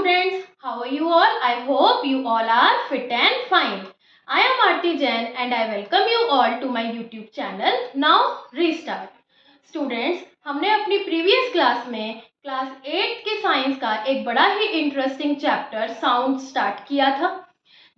students, how are you all? I hope you all are fit and fine. I am Aarti Jain and I welcome you all to my YouTube channel. Now restart. Students, हमने अपनी previous class में class 8 के science का एक बड़ा ही interesting chapter sound start किया था,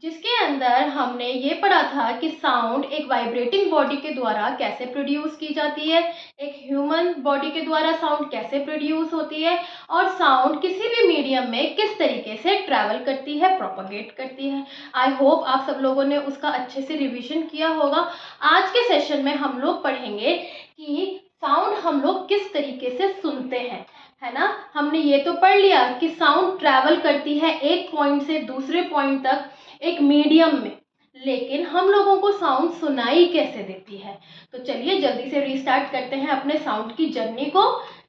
जिसके अंदर हमने ये पढ़ा था कि साउंड एक वाइब्रेटिंग बॉडी के द्वारा कैसे प्रोड्यूस की जाती है, एक ह्यूमन बॉडी के द्वारा साउंड कैसे प्रोड्यूस होती है और साउंड किसी भी मीडियम में किस तरीके से ट्रैवल करती है, प्रोपगेट करती है। आई होप आप सब लोगों ने उसका अच्छे से रिवीजन किया होगा। आज के सेशन में हम लोग पढ़ेंगे कि साउंड हम लोग किस तरीके से सुनते हैं, है ना। हमने ये तो पढ़ लिया कि साउंड ट्रैवल करती है एक पॉइंट से दूसरे पॉइंट तक एक मीडियम में, लेकिन हम लोगों को साउंड सुनाई कैसे देती है। तो चलिए जल्दी से रीस्टार्ट करते हैं अपने साउंड की जर्नी को,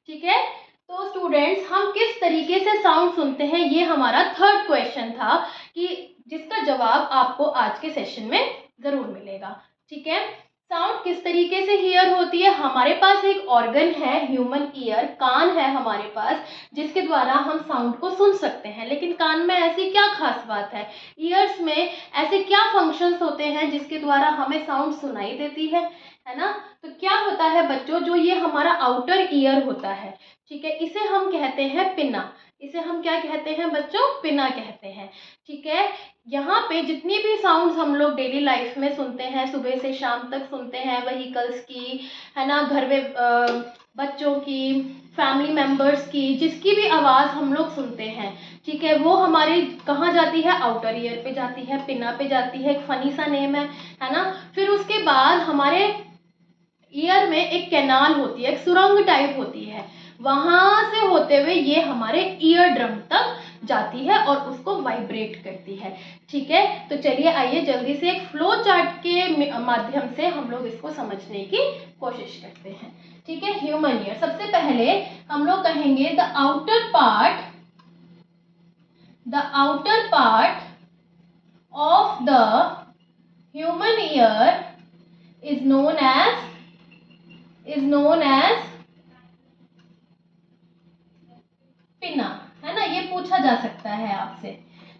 ठीक है। तो स्टूडेंट्स, हम किस तरीके से साउंड सुनते हैं, ये हमारा थर्ड क्वेश्चन था कि जिसका जवाब आपको आज के सेशन में ज़रूर मिलेगा, ठीक है। साउंड किस तरीके से हियर होती है। हमारे पास एक ऑर्गन है, ह्यूमन ईयर, कान है हमारे पास, जिसके द्वारा हम साउंड को सुन सकते हैं। लेकिन कान में ऐसी क्या खास बात है, ईयर्स में ऐसे क्या फंक्शंस होते हैं जिसके द्वारा हमें साउंड सुनाई देती है ना। तो क्या होता है बच्चों, जो ये हमारा आउटर ईयर होता है, ठीक है, इसे हम कहते हैं पिना। इसे हम क्या कहते हैं बच्चों, पिना कहते हैं, ठीक है। यहाँ पे जितनी भी साउंड्स हम लोग डेली लाइफ में सुनते हैं, सुबह से शाम तक सुनते हैं, व्हीकल्स की, है ना, घर में बच्चों की, फैमिली मेम्बर्स की, जिसकी भी आवाज़ हम लोग सुनते हैं, ठीक है, वो हमारी कहाँ जाती है, आउटर ईयर पे जाती है, पिना पे जाती है। एक फनी सा नेम है ना। फिर उसके बाद हमारे ईयर में एक कैनाल होती है, एक सुरंग टाइप होती है, वहाँ से होते हुए ये हमारे ईयर ड्रम तक जाती है और उसको वाइब्रेट करती है, ठीक है। तो चलिए आइए जल्दी से एक फ्लो चार्ट के माध्यम से हम लोग इसको समझने की कोशिश करते हैं, ठीक है। ह्यूमन ईयर, सबसे पहले हम लोग कहेंगे the outer part of the human ear is known as पिना, है ना। ये पूछा जा सकता है आपसे,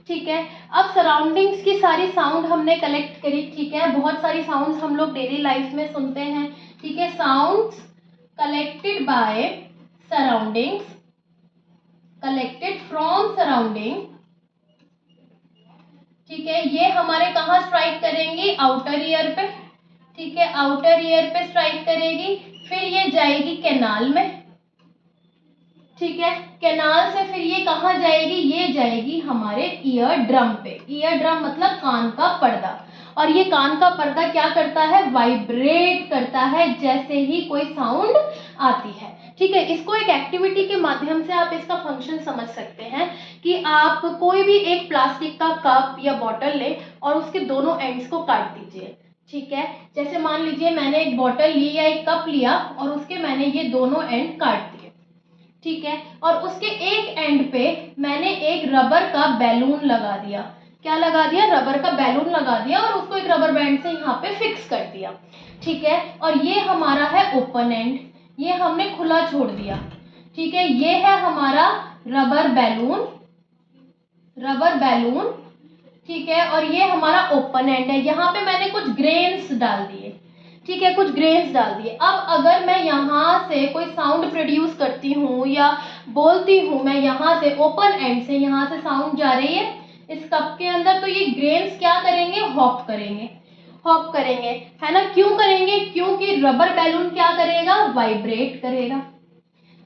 ठीक है। अब सराउंडिंग्स की सारी साउंड हमने कलेक्ट करी, ठीक है। बहुत सारी साउंड्स हम लोग डेली लाइफ में सुनते हैं, ठीक है। Sounds collected by surroundings, collected from surrounding, ठीक है। ये हमारे कहाँ स्ट्राइक करेंगी, आउटर ईयर पे, ठीक है, आउटर ईयर पे स्ट्राइक करेगी। फिर ये जाएगी कैनाल में, ठीक है। कैनाल से फिर ये कहाँ जाएगी, ये जाएगी हमारे ईयर ड्रम पे। ईयर ड्रम मतलब कान का पर्दा, और ये कान का पर्दा क्या करता है, वाइब्रेट करता है जैसे ही कोई साउंड आती है, ठीक है। इसको एक एक्टिविटी के माध्यम से आप इसका फंक्शन समझ सकते हैं कि आप कोई भी एक प्लास्टिक का कप या बॉटल लें और उसके दोनों एंड्स को काट दीजिए, ठीक है। जैसे मान लीजिए मैंने एक बॉटल ली या एक कप लिया और उसके मैंने ये दोनों एंड काट दिए, ठीक है। और उसके एक एंड पे मैंने एक रबर का बैलून लगा दिया। क्या लगा दिया, रबर का बैलून लगा दिया और उसको एक रबर बैंड से यहाँ पे फिक्स कर दिया, ठीक है। और ये हमारा है ओपन एंड, ये हमने खुला छोड़ दिया, ठीक है। ये है हमारा रबर बैलून, ठीक है। और ये हमारा ओपन एंड है। यहाँ पे मैंने कुछ ग्रेन्स डाल दिए, ठीक है, कुछ ग्रेन्स डाल दिए। अब अगर मैं यहाँ से कोई साउंड प्रोड्यूस करती हूँ या बोलती हूँ, मैं यहाँ से ओपन एंड से यहाँ से साउंड जा रही है इस कप के अंदर, तो ये ग्रेन्स क्या करेंगे, हॉप करेंगे, है ना। क्यों करेंगे, क्योंकि रबर बैलून क्या करेगा, वाइब्रेट करेगा,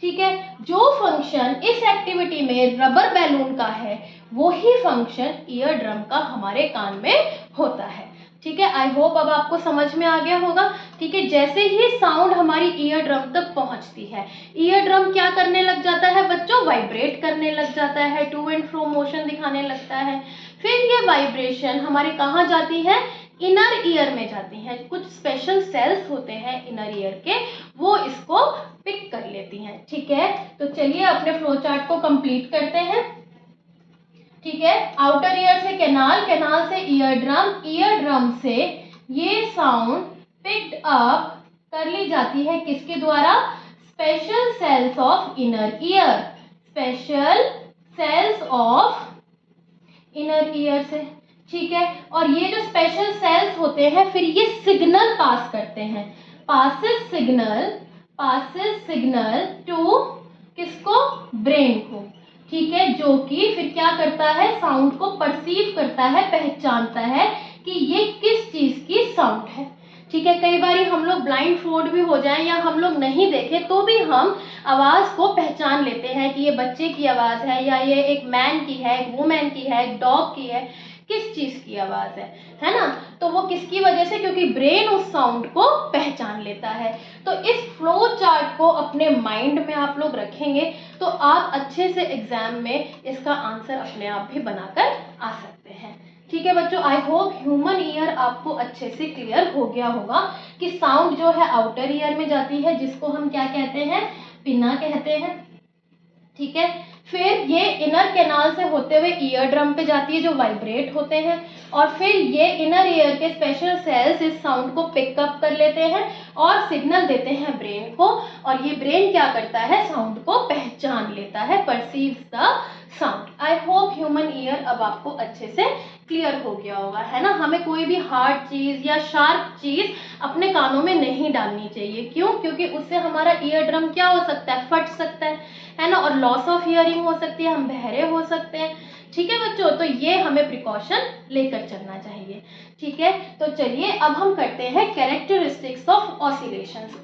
ठीक है। जो फंक्शन इस एक्टिविटी में रबर बैलून का है, वही फंक्शन ईयर ड्रम का हमारे कान में होता है, ठीक है। आई होप अब आपको समझ में आ गया होगा, ठीक है। जैसे ही साउंड हमारी ईयर ड्रम तक पहुंचती है, ईयर ड्रम क्या करने लग जाता है बच्चों, वाइब्रेट करने लग जाता है, टू एंड फ्रो मोशन दिखाने लगता है। फिर ये वाइब्रेशन हमारी कहाँ जाती है, इनर ईयर में जाती हैं। कुछ स्पेशल सेल्स होते हैं इनर ईयर के, वो इसको पिक कर लेती हैं, ठीक है। तो चलिए अपने फ्लो चार्ट को कंप्लीट करते हैं, ठीक है। आउटर ईयर से कैनाल, कैनाल से ईयर ड्रम से ये साउंड पिक्ड अप कर ली जाती है किसके द्वारा, special cells of inner ear, special cells of inner ear से, ठीक है। और ये जो स्पेशल सेल्स होते हैं फिर ये सिग्नल पास करते हैं, पासिस सिग्नल टू किसको, ब्रेन को, ठीक है, जो कि फिर क्या करता है, साउंड को परसीव करता है, पहचानता है कि ये किस चीज की साउंड है, ठीक है। कई बार हम लोग ब्लाइंड फोल्ड भी हो जाएं या हम लोग नहीं देखें तो भी हम आवाज को पहचान लेते हैं कि ये बच्चे की आवाज है या ये एक मैन की है, एक वुमेन की है, एक डॉग की है, किस चीज की आवाज है ना। तो वो किसकी वजह से, क्योंकि ब्रेन उस साउंड को पहचान लेता है। तो इस फ्लो चार्ट को अपने माइंड में आप लोग रखेंगे तो आप अच्छे से एग्जाम में इसका आंसर अपने आप भी बनाकर आ सकते हैं, ठीक है बच्चों। आई होप ह्यूमन ईयर आपको अच्छे से क्लियर हो गया होगा कि साउंड जो है आउटर ईयर में जाती है, जिसको हम क्या कहते हैं, पिन्ना कहते हैं, ठीक है। फिर ये इनर कैनाल से होते हुए ईयर ड्रम पे जाती है जो वाइब्रेट होते हैं, और फिर ये इनर ईयर के स्पेशल सेल्स इस साउंड को पिकअप कर लेते हैं और सिग्नल देते हैं ब्रेन को, और ये ब्रेन क्या करता है, साउंड को पहचान लेता है, perceives the sound. I hope human ear अब आपको अच्छे से क्लियर हो गया होगा, है ना। हमें कोई भी हार्ड चीज या शार्प चीज अपने कानों में नहीं डालनी चाहिए, क्यों, क्योंकि उससे हमारा ईयर ड्रम क्या हो सकता है, फट सकता है ना, और लॉस ऑफ हियरिंग हो सकती है, हम बहरे हो सकते हैं, ठीक है बच्चों। तो ये हमें प्रिकॉशन लेकर चलना चाहिए, ठीक है। तो चलिए अब हम करते हैं कैरेक्टरिस्टिक्स ऑफ ऑसिलेशंस।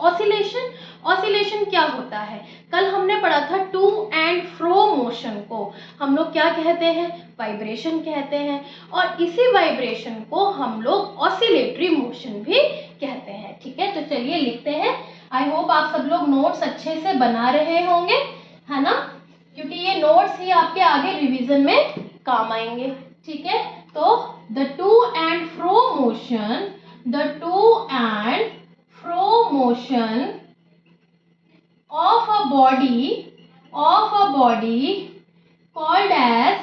ऑसिलेशन क्या होता है, कल हमने पढ़ा था टू एंड फ्रो मोशन को हम लोग क्या कहते हैं, वाइब्रेशन कहते हैं, और इसी वाइब्रेशन को हम लोग ऑसिलेटरी मोशन भी कहते हैं, ठीक है। तो चलिए लिखते हैं। आई होप आप सब लोग नोट्स अच्छे से बना रहे होंगे, है ना, क्योंकि ये नोट्स ही आपके आगे रिवीजन में काम आएंगे, ठीक है। तो the two and fro motion of a body called as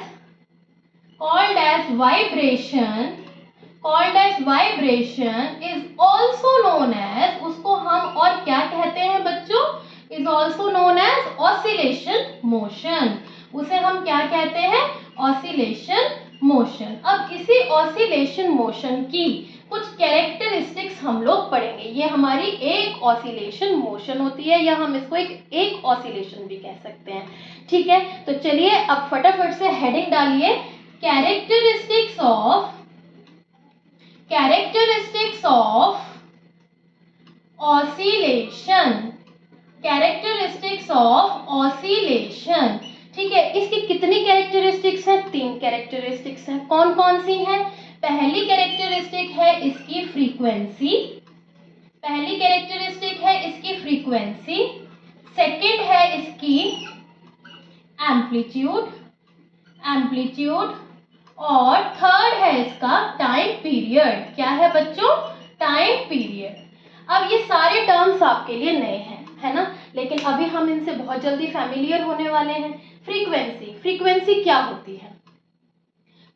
vibration is also known as, उसको हम और क्या कहते हैं बच्चों, is also known as oscillation motion। उसे हम क्या कहते हैं, oscillation motion। अब इसी oscillation motion की कुछ कैरेक्टरिस्टिक्स हम लोग पढ़ेंगे। ये हमारी एक ऑसिलेशन मोशन होती है, या हम इसको एक ऑसिलेशन भी कह सकते हैं, ठीक है। तो चलिए अब फटाफट से हेडिंग डालिए, कैरेक्टरिस्टिक्स ऑफ ऑसिलेशन, ठीक है। इसकी कितनी कैरेक्टरिस्टिक्स हैं, 3 कैरेक्टरिस्टिक्स हैं। कौन कौन सी हैं, पहली कैरेक्टरिस्टिक है इसकी फ्रीक्वेंसी, सेकंड है इसकी एम्पलीट्यूड, और थर्ड है इसका टाइम पीरियड। क्या है बच्चों, टाइम पीरियड। अब ये सारे टर्म्स आपके लिए नए हैं, है ना, लेकिन अभी हम इनसे बहुत जल्दी फैमिलियर होने वाले हैं। फ्रीक्वेंसी क्या होती है,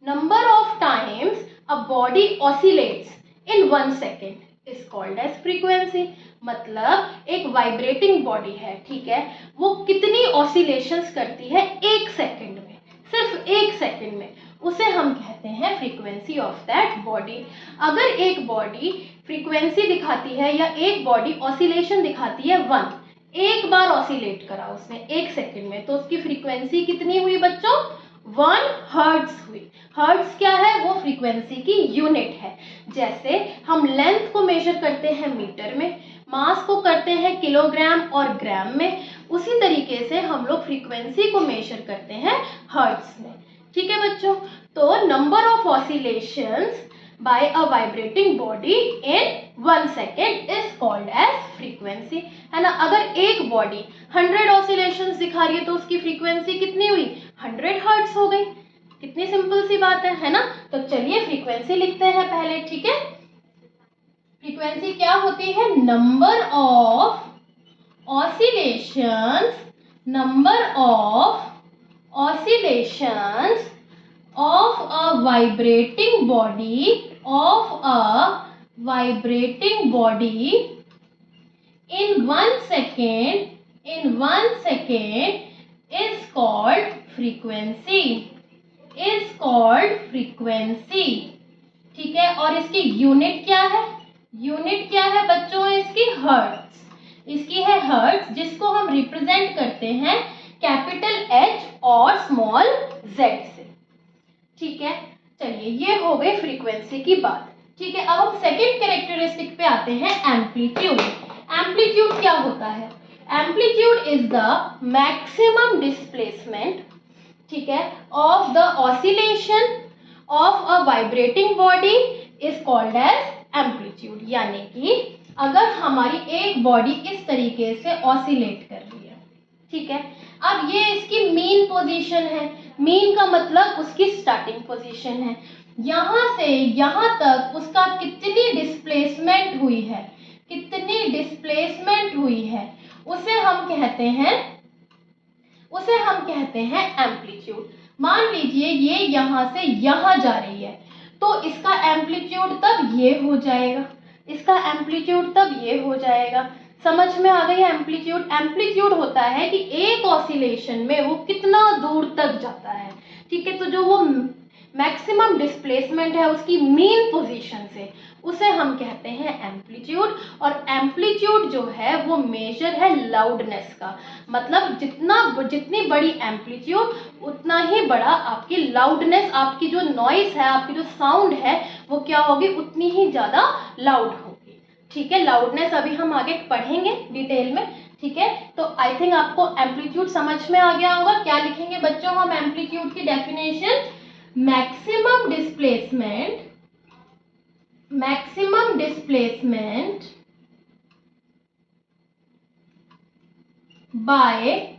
number of times a body oscillates in 1 second is called as frequency। मतलब एक वाइब्रेटिंग बॉडी है, ठीक है, वो कितनी ऑसिलेशंस करती है 1 सेकंड में, सिर्फ 1 सेकंड में, उसे हम कहते हैं फ्रीक्वेंसी ऑफ दैट बॉडी। अगर एक बॉडी फ्रीक्वेंसी दिखाती है या एक बॉडी ऑसिलेशन दिखाती है 1, एक बार ऑसिलेट करा उसने 1 सेकंड में, तो उसकी फ्रीक्वेंसी कितनी हुई बच्चों, 1 हर्ट्ज हुई। हर्ट्ज क्या है, वो फ्रीक्वेंसी की यूनिट है। जैसे हम लेंथ को मेजर करते हैं मीटर में, मास को करते हैं किलोग्राम और ग्राम में, उसी तरीके से हम लोग फ्रीक्वेंसी को मेजर करते हैं हर्ट्ज में, ठीक है बच्चों। तो number of oscillations by a vibrating body in 1 second is called as frequency, है ना। अगर एक बॉडी 100 ऑसिलेशंस दिखा रही है तो उसकी फ्रीक्वेंसी कितनी हुई, 100 हर्ट्ज हो गई। कितनी सिंपल सी बात है ना। तो चलिए फ्रीक्वेंसी लिखते हैं पहले, ठीक है। फ्रीक्वेंसी क्या होती है, number of oscillations of a vibrating body in 1 second is called frequency, is called frequency. ठीक है, और इसकी यूनिट क्या है? यूनिट क्या है बच्चों? इसकी हर्ट्ज, इसकी है हर्ट्ज, जिसको हम रिप्रेजेंट करते हैं कैपिटल एच और स्मॉल जेड से। ठीक है, चलिए ये हो गई फ्रीक्वेंसी की बात। ठीक है, अब हम सेकंड कैरेक्टरिस्टिक पे आते हैं, एम्पलीट्यूड। एम्पलीट्यूड क्या होता है? Amplitude is the maximum displacement, ठीक है, of the oscillation of a vibrating body is called as amplitude. यानी कि अगर हमारी एक बॉडी इस तरीके से ऑसिलेट कर रही है, ठीक है, अब ये इसकी मीन पोजीशन है। मीन का मतलब उसकी स्टार्टिंग पोजीशन है। यहाँ से यहाँ तक उसका कितनी डिस्प्लेसमेंट हुई है, कितनी डिस्प्लेसमेंट हुई है, उसे हम कहते हैं एम्पलीट्यूड। मान लीजिए ये यहाँ से यहाँ जा रही है, तो इसका एम्पलीट्यूड तब ये हो जाएगा, इसका एम्पलीट्यूड तब ये हो जाएगा। समझ में आ गई? एम्पलीट्यूड, एम्पलीट्यूड होता है कि एक ऑसिलेशन में वो कितना दूर तक जाता है। ठीक है, तो जो वो मैक्सिमम डिस्प्लेसमेंट है उसकी मीन पोजीशन से, उसे हम कहते हैं एम्पलीट्यूड। और एम्पलीट्यूड जो है वो मेजर है लाउडनेस का, मतलब जितनी बड़ी एम्पलीट्यूड उतना ही बड़ा आपकी लाउडनेस, आपकी जो नॉइस है, आपकी जो साउंड है वो क्या होगी, उतनी ही ज़्यादा लाउड होगी। ठीक है, लाउडनेस अभी हम आगे पढ़ेंगे डिटेल में। ठीक है, तो आई थिंक आपको एम्पलीट्यूड समझ में आ गया होगा। क्या लिखेंगे बच्चों हम एम्पलीट्यूड की definition? Maximum displacement by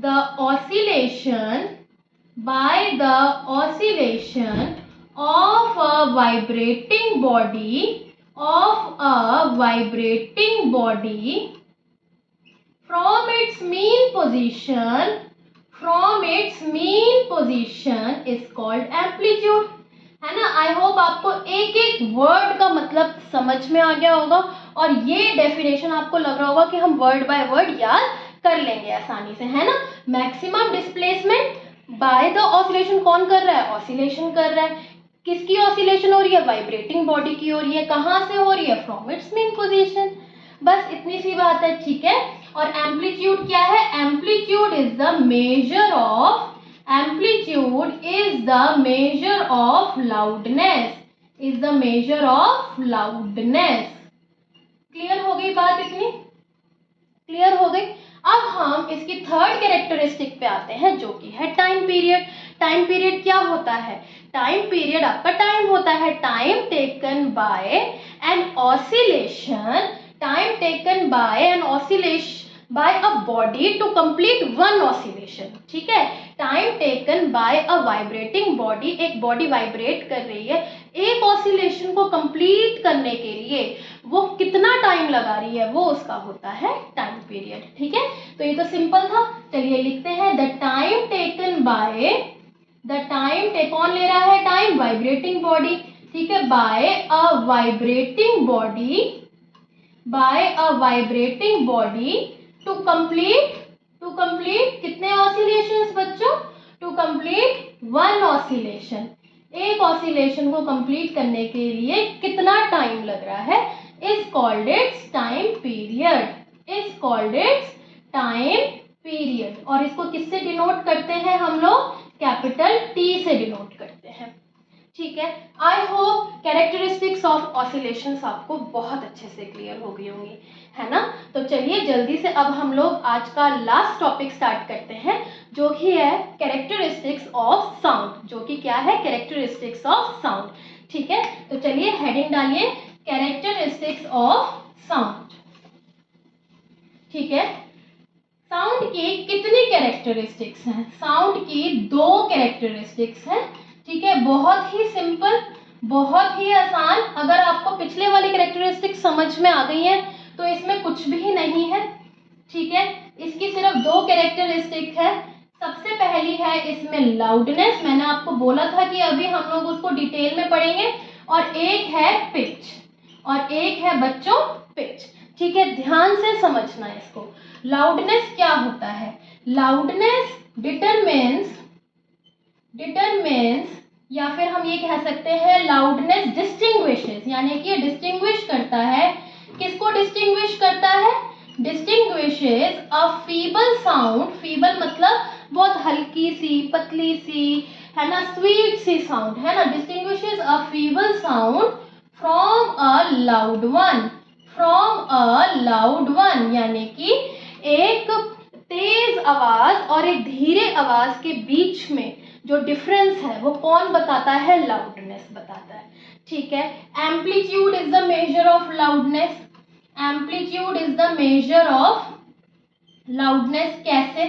the oscillation of a vibrating body from its mean position is called amplitude। है ना? आई होप आपको एक एक वर्ड का मतलब समझ में आ गया होगा, और ये डेफिनेशन आपको लग रहा होगा कि हम वर्ड बाय वर्ड याद कर लेंगे आसानी से, है ना? Maximum displacement by the oscillation, कौन कर रहा है? ऑसिलेशन कर रहा है। किसकी ऑसिलेशन हो रही है? वाइब्रेटिंग बॉडी की हो रही है। कहाँ से हो रही है? From its mean position. बस इतनी सी बात है। ठीक है, और एम्पलीट्यूड क्या है? Amplitude is the measure of loudness. Clear हो गई बात? इतनी क्लियर हो गई। अब हम इसकी थर्ड कैरेक्टरिस्टिक पे आते हैं, जो कि है टाइम पीरियड। टाइम पीरियड क्या होता है? टाइम पीरियड आपका टाइम होता है, time taken by an oscillation, by a body to complete one oscillation। ठीक है, time taken by a vibrating body, एक बॉडी वाइब्रेट कर रही है, एक ऑसिलेशन को कंप्लीट करने के लिए वो कितना टाइम लगा रही है, वो उसका होता है टाइम पीरियड। ठीक है, तो ये तो सिंपल था। चलिए लिखते हैं, कौन ले रहा है टाइम? Vibrating body. ठीक है, by a vibrating body to complete कितने ऑसिलेशंस बच्चों? To complete one oscillation. एक ऑसिलेशन को कंप्लीट करने के लिए कितना टाइम लग रहा है, is called its time period. और इसको किससे डिनोट करते हैं हम लोग? कैपिटल टी से डिनोट करते हैं। ठीक है, I hope characteristics of oscillations आपको बहुत अच्छे से क्लियर हो गई होंगी, है ना? तो चलिए जल्दी से अब हम लोग आज का लास्ट टॉपिक स्टार्ट करते हैं, जो कि है कैरेक्टरिस्टिक्स ऑफ साउंड। जो कि क्या है? Characteristics of sound. ठीक है, तो चलिए हेडिंग डालिए, कैरेक्टरिस्टिक्स ऑफ साउंड। ठीक है, साउंड की कितनी कैरेक्टरिस्टिक्स हैं? साउंड की 2 कैरेक्टरिस्टिक्स हैं। ठीक है, बहुत ही सिंपल, बहुत ही आसान। अगर आपको पिछले वाली कैरेक्टरिस्टिक समझ में आ गई है तो इसमें कुछ भी नहीं है। ठीक है, इसकी सिर्फ 2 कैरेक्टरिस्टिक है। सबसे पहली है इसमें लाउडनेस, मैंने आपको बोला था कि अभी हम लोग उसको डिटेल में पढ़ेंगे। और एक है पिच, और एक है बच्चों पिच। ठीक है, ध्यान से समझना इसको। लाउडनेस क्या होता है? लाउडनेस डिटरमिन्स डिटरमिन्स, या फिर हम ये कह सकते हैं लाउडनेस डिस्टिंग्विशेस, यानी कि ये डिस्टिंग्विश करता है, किसको डिस्टिंग्विश करता है, डिस्टिंग्विशेस अ फीबल साउंड, फीबल मतलब बहुत हल्की सी, पतली सी, है ना, स्वीट सी साउंड, है ना, distinguishes a feeble sound from a loud one, from a loud one, यानी कि एक तेज आवाज और एक धीरे आवाज के बीच में जो डिफरेंस है वो कौन बताता है, लाउडनेस बताता है। ठीक है, amplitude is the measure of loudness, amplitude is the measure of loudness. कैसे,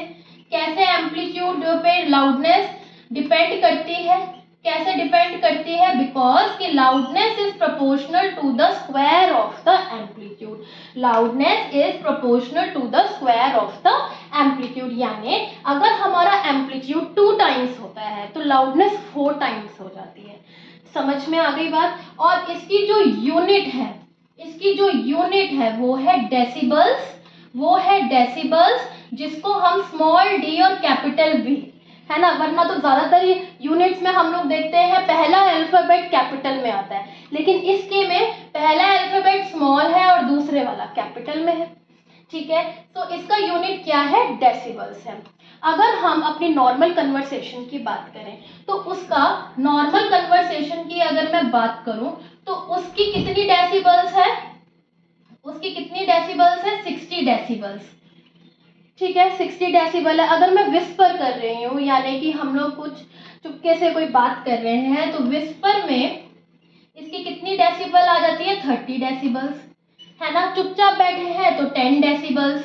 कैसे एम्पलीट्यूड पे लाउडनेस डिपेंड करती है, कैसे डिपेंड करती है, बिकॉज कि loudness is proportional to the square of the amplitude, loudness is proportional to the square of the amplitude, यानी अगर हमारा एम्पलीट्यूड 2 टाइम्स होता है तो लाउडनेस 4 टाइम्स हो जाती है। समझ में आ गई बात। और इसकी जो यूनिट है, इसकी जो यूनिट है वो है डेसिबल्स, वो है डेसिबल्स, जिसको हम स्मॉल डी और कैपिटल बी, है ना, वरना तो ज्यादातर यूनिट्स में हम लोग देखते हैं पहला अल्फाबेट कैपिटल में आता है, लेकिन इसके में पहला अल्फाबेट स्मॉल है और दूसरे वाला कैपिटल में है। ठीक है, तो इसका यूनिट क्या है, डेसिबल्स है। अगर हम अपनी नॉर्मल कन्वर्सेशन की बात करें तो उसका नॉर्मल कन्वर्सेशन की अगर मैं बात करूं तो उसकी कितनी डेसिबल्स है, उसकी कितनी डेसिबल्स है, 60 डेसिबल्स। ठीक है, 60 डेसिबल है। अगर मैं विस्पर कर रही हूँ, यानी कि हम लोग कुछ चुपके से कोई बात कर रहे हैं, तो विस्पर में इसकी कितनी डेसिबल आ जाती है, 30 डेसिबल्स, है ना। चुपचाप बैठे हैं तो 10 डेसिबल्स,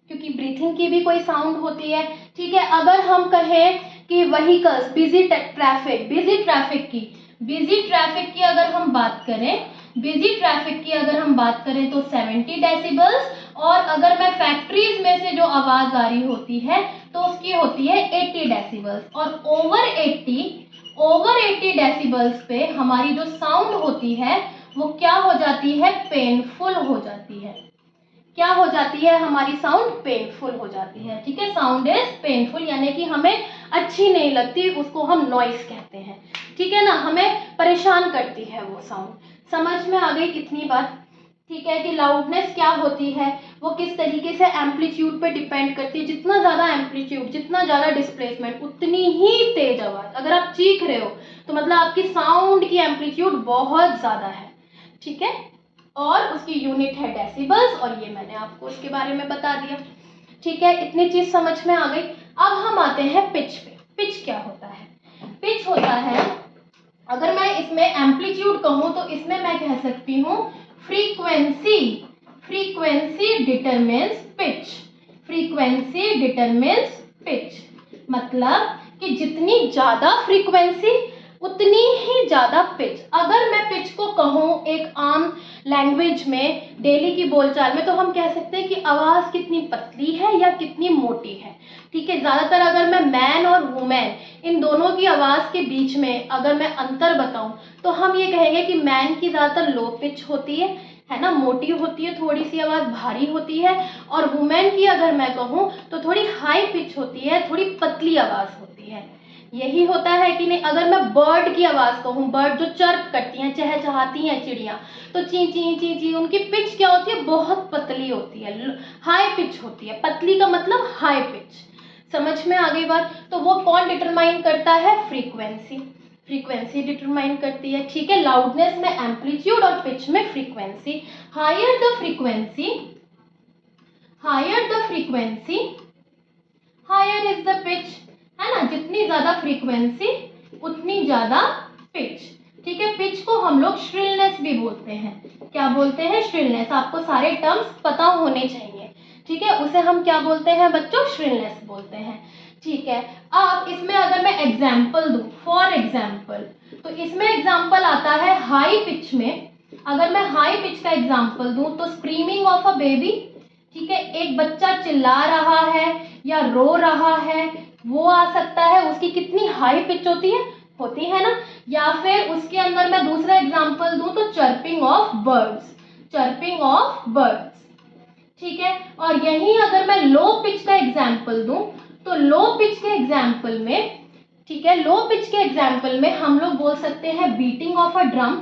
क्योंकि ब्रीथिंग की भी कोई साउंड होती है। ठीक है, अगर हम कहें कि vehicles, busy traffic, busy traffic की, बिजी ट्रैफिक की अगर हम बात करें, बिजी ट्रैफिक की अगर हम बात करें तो 70 डेसिबल्स, और अगर मैं फैक्ट्रीज में से जो आवाज आ रही होती है तो उसकी होती है 80 डेसिबल्स, और ओवर 80 डेसिबल्स पे हमारी जो साउंड होती है वो क्या हो जाती है, पेनफुल हो जाती है। क्या हो जाती है, हमारी साउंड पेनफुल हो जाती है। ठीक है, साउंड इज पेनफुल, यानी कि हमें अच्छी नहीं लगती, उसको हम नॉइस कहते हैं। ठीक है ना, हमें परेशान करती है वो साउंड। समझ में आ गई इतनी बात। ठीक है, कि लाउडनेस क्या होती है, वो किस तरीके से एम्पलीट्यूड पे डिपेंड करती है। जितना ज़्यादा एम्पलीट्यूड, जितना ज़्यादा डिस्प्लेसमेंट, उतनी ही तेज आवाज़। अगर आप चीख रहे हो तो मतलब आपकी साउंड की एम्पलीट्यूड बहुत ज़्यादा है। ठीक है, और उसकी यूनिट है डेसिबल्स, और ये मैंने आपको उसके बारे में बता दिया। ठीक है, इतनी चीज समझ में आ गई। अब हम आते हैं पिच पे। पिच क्या होता है, पिच होता है, अगर मैं इसमें एम्पलीट्यूड कहूं तो इसमें मैं कह सकती हूं frequency, frequency determines pitch, frequency determines pitch, मतलब कि जितनी ज्यादा फ्रीक्वेंसी उतनी ही ज्यादा पिच। अगर मैं पिच को कहूं एक आम लैंग्वेज में, डेली की बोलचाल में, तो हम कह सकते हैं कि आवाज कितनी पतली है या कितनी मोटी है। ठीक है, ज्यादातर अगर मैं मैन और वुमेन इन दोनों की आवाज के बीच में अगर मैं अंतर बताऊं तो हम ये कहेंगे कि मैन की ज्यादातर लो पिच होती है ना, मोटी होती है, थोड़ी सी आवाज भारी होती है, और वुमेन की अगर मैं कहूं तो थोड़ी हाई पिच होती है, थोड़ी पतली आवाज होती है। यही होता है कि नहीं। अगर मैं बर्ड की आवाज कहूँ, बर्ड जो चर्प करती हैं, चहचहाती हैं चिड़िया, तो ची ची ची ची, उनकी पिच क्या होती है, बहुत पतली होती है, हाई पिच होती है। पतली का मतलब हाई पिच। समझ में आ गई बात। तो वो कौन डिटरमाइन करता है, फ्रीक्वेंसी, फ्रीक्वेंसी डिटरमाइन करती है। ठीक है, लाउडनेस में एम्पलीट्यूड और पिच में frequency. Higher the frequency, higher the frequency, higher is the pitch, है ना। जितनी ज्यादा फ्रीक्वेंसी उतनी ज्यादा पिच। ठीक है, पिच को हम लोग श्रिलनेस भी बोलते हैं। क्या बोलते हैं, श्रिलनेस। आपको सारे टर्म्स पता होने चाहिए। ठीक है, उसे हम क्या बोलते हैं बच्चों, श्रिलनेस बोलते हैं। ठीक है, अब इसमें अगर मैं एग्जाम्पल दूं, फॉर एग्जाम्पल, तो इसमें एग्जाम्पल आता है हाई पिच में। अगर मैं हाई पिच का एग्जाम्पल दूं तो स्क्रीमिंग ऑफ अ बेबी। ठीक है, एक बच्चा चिल्ला रहा है या रो रहा है, वो आ सकता है। उसकी कितनी हाई पिच होती है ना। या फिर उसके अंदर मैं दूसरा एग्जांपल दूं तो chirping of birds, chirping of birds. ठीक है, और यहीं अगर मैं लो पिच का एग्जांपल दूं तो लो पिच के एग्जांपल में ठीक है। लो पिच के एग्जाम्पल में हम लोग बोल सकते हैं beating of a drum,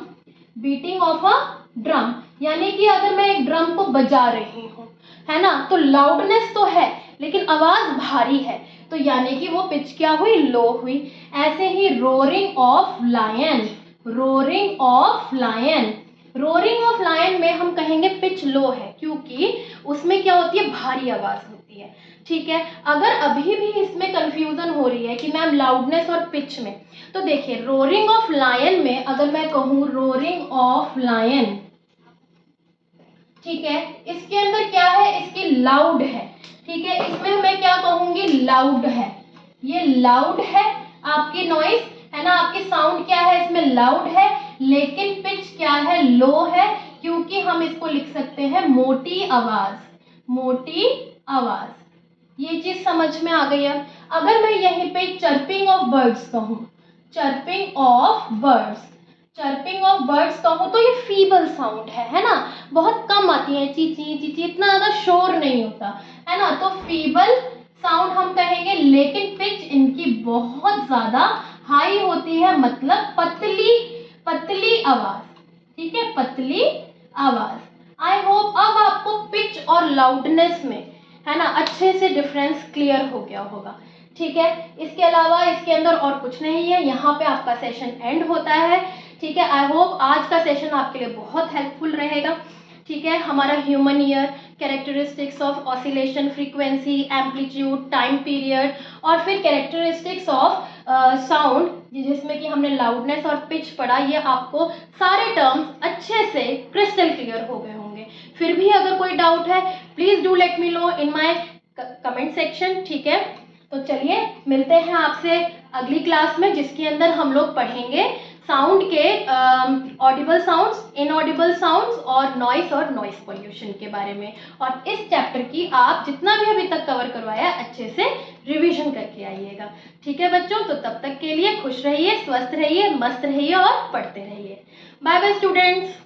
beating of a drum, यानी कि अगर मैं एक ड्रम को बजा रही हूँ, है ना, तो लाउडनेस तो है लेकिन आवाज भारी है, तो यानी कि वो पिच क्या हुई, लो हुई। ऐसे ही roaring of lion, roaring of lion, roaring of lion में हम कहेंगे पिच लो है क्योंकि उसमें क्या होती है, भारी आवाज होती है। ठीक है। अगर अभी भी इसमें कंफ्यूजन हो रही है कि मैम लाउडनेस और पिच में, तो देखिए रोरिंग ऑफ लायन में अगर मैं कहूँ रोरिंग ऑफ लायन, ठीक है, इसके अंदर क्या है, इसकी लाउड है। ठीक है, इसमें मैं क्या कहूंगी, लाउड है, ये लाउड है आपकी नॉइस, है ना, आपकी साउंड क्या है इसमें, लाउड है, लेकिन पिच क्या है, लो है, क्योंकि हम इसको लिख सकते हैं मोटी आवाज, मोटी आवाज। ये चीज समझ में आ गई है। अगर मैं यहीं पे चर्पिंग ऑफ बर्ड्स कहूँ, chirping of birds, chirping of birds कहूँ तो ये फीबल साउंड है ना, बहुत कम आती है, चीची चीची, इतना ज्यादा शोर नहीं होता, है ना, तो फीबल साउंड हम कहेंगे, लेकिन पिच इनकी बहुत ज्यादा हाई होती है, मतलब पतली पतली आवाज। ठीक है, पतली आवाज। आई होप अब आपको पिच और लाउडनेस में, है ना, अच्छे से डिफरेंस क्लियर हो गया होगा। ठीक है, इसके अलावा इसके अंदर और कुछ नहीं है, यहाँ पे आपका सेशन एंड होता है। ठीक है, आई होप आज का सेशन आपके लिए बहुत हेल्पफुल रहेगा। ठीक है, हमारा human ear, characteristics of oscillation, frequency, amplitude, time period, और फिर कैरेक्टरिस्टिक्स ऑफ साउंड, जिसमें कि हमने लाउडनेस और पिच पढ़ा, ये आपको सारे टर्म्स अच्छे से क्रिस्टल क्लियर हो गए होंगे। फिर भी अगर कोई डाउट है please do let me know in my comment section. ठीक है, तो चलिए मिलते हैं आपसे अगली क्लास में, जिसके अंदर हम लोग पढ़ेंगे साउंड के ऑडिबल साउंड्स, इनऑडिबल साउंड्स और नॉइस पोल्यूशन के बारे में। और इस चैप्टर की आप जितना भी अभी तक कवर करवाया अच्छे से रिवीजन करके आइएगा। ठीक है बच्चों, तो तब तक के लिए खुश रहिए, स्वस्थ रहिए, मस्त रहिए और पढ़ते रहिए। Bye bye students.